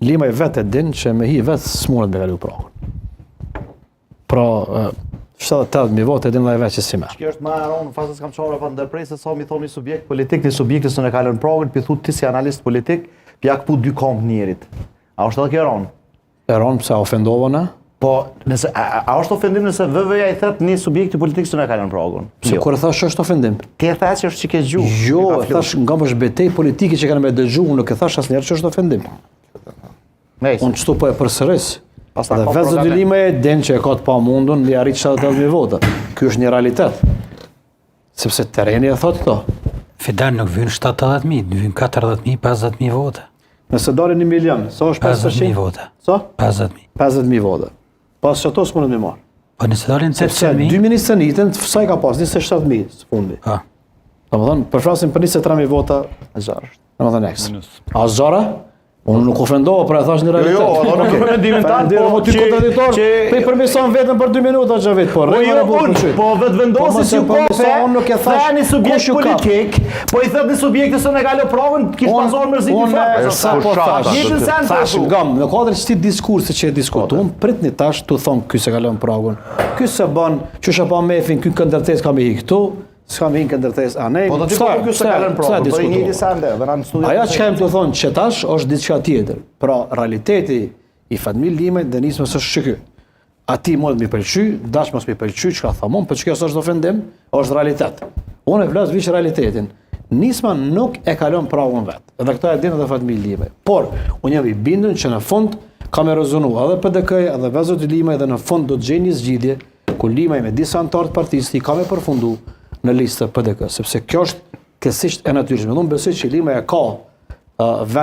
Lima i vetë e din që me hi vetë s'mundet me kalu pragun. Pra, 70-80.000 votë e din dhe e vetë që si merë. Kjo është ma eronë, fasa s'kam qarë pa ndërprej, se sa mi thonë një subjekt politik, një subjekti së në kalën pragun, pi thu ti si analist politik, pi ja këpu dy komp njerit. A është edhe kjo eronë? Eronë pëse ofendova në? Po, a është ofendim nëse VV-ja i thët një subjekti politik së në kalën pragun? Se kur e thash është ofendim? Ti e thash që është që ke gjuhë. Jo, e thash nga më shbetej politike që kanë me dëgju, nuk e thash asë njerë që është ofendim. Unë qëtu po e përsëris. Dhe vetë zë Lima e din që e ka të pa mundun li arrit 70.000 vota. Ky është një realitet. Sepse tereni e thot këto. Fidan nuk vynë 70.000, vynë 40.000, 50.000 vota. Nëse dalin 1 milion, sa është 50.000 vota. Sa? 50.000. 50.000 vota. Pas që ato s'mundet me marë. Po nëse dalin 80.000... Sepse 2 ministrë njëtën, sa i ka pas? 27.000 së fundi. Ha. Do më thënë, përfrasim për 23.000 vota, E zarë. do më thënë ekstra. A zara? Unë nuk ofendova, pra e thash një realitet. Jo, do nuk ofendimin tanë, po ty kontraditor, pe i përmeson vetëm për 2 minuta që vetë, po rrejnë e burë përqyt. Po vetë vendosi që kope, thaja një subjekt politik, po i thët një subjekti së në kalë pravën, kishë pasor mërëzit një farë. Sa po thash, Njëtën sen thash ngam, në kodrë që ti diskurse që e diskutuam, prit një tash të thonë ky se kalon pragun, ky se ban, që shë pa mefin, ky këndërtes ka me hi këtu, s'kam hinë këndërtes anej. Po të ti po kjo se kalën pravën, po i njëti sende, dhe në studio. Aja që kem të thonë që tash është diçka tjetër. Pra, realiteti i Fatmir Limaj dhe nismës është që ky. Ati mund mi pëlqy, dash mos mi pëlqy, që ka thamon, për që kjo është ofendim, është realitet. Unë e vlas vishë realitetin. Nisma nuk e kalon pravën vetë. Edhe këta e dinë edhe Fatmir Limaj. Por, unë jam i bindun që në fund ka me rezonu edhe PDK, edhe Vezot Limaj, dhe në fund do të gjejë një zgjidhje ku Limaj me disa antarë të partisë i ka me përfundu në listë PDK, sepse kjo është kësisht e natyrshme. Unë besoj që Lima e ka vend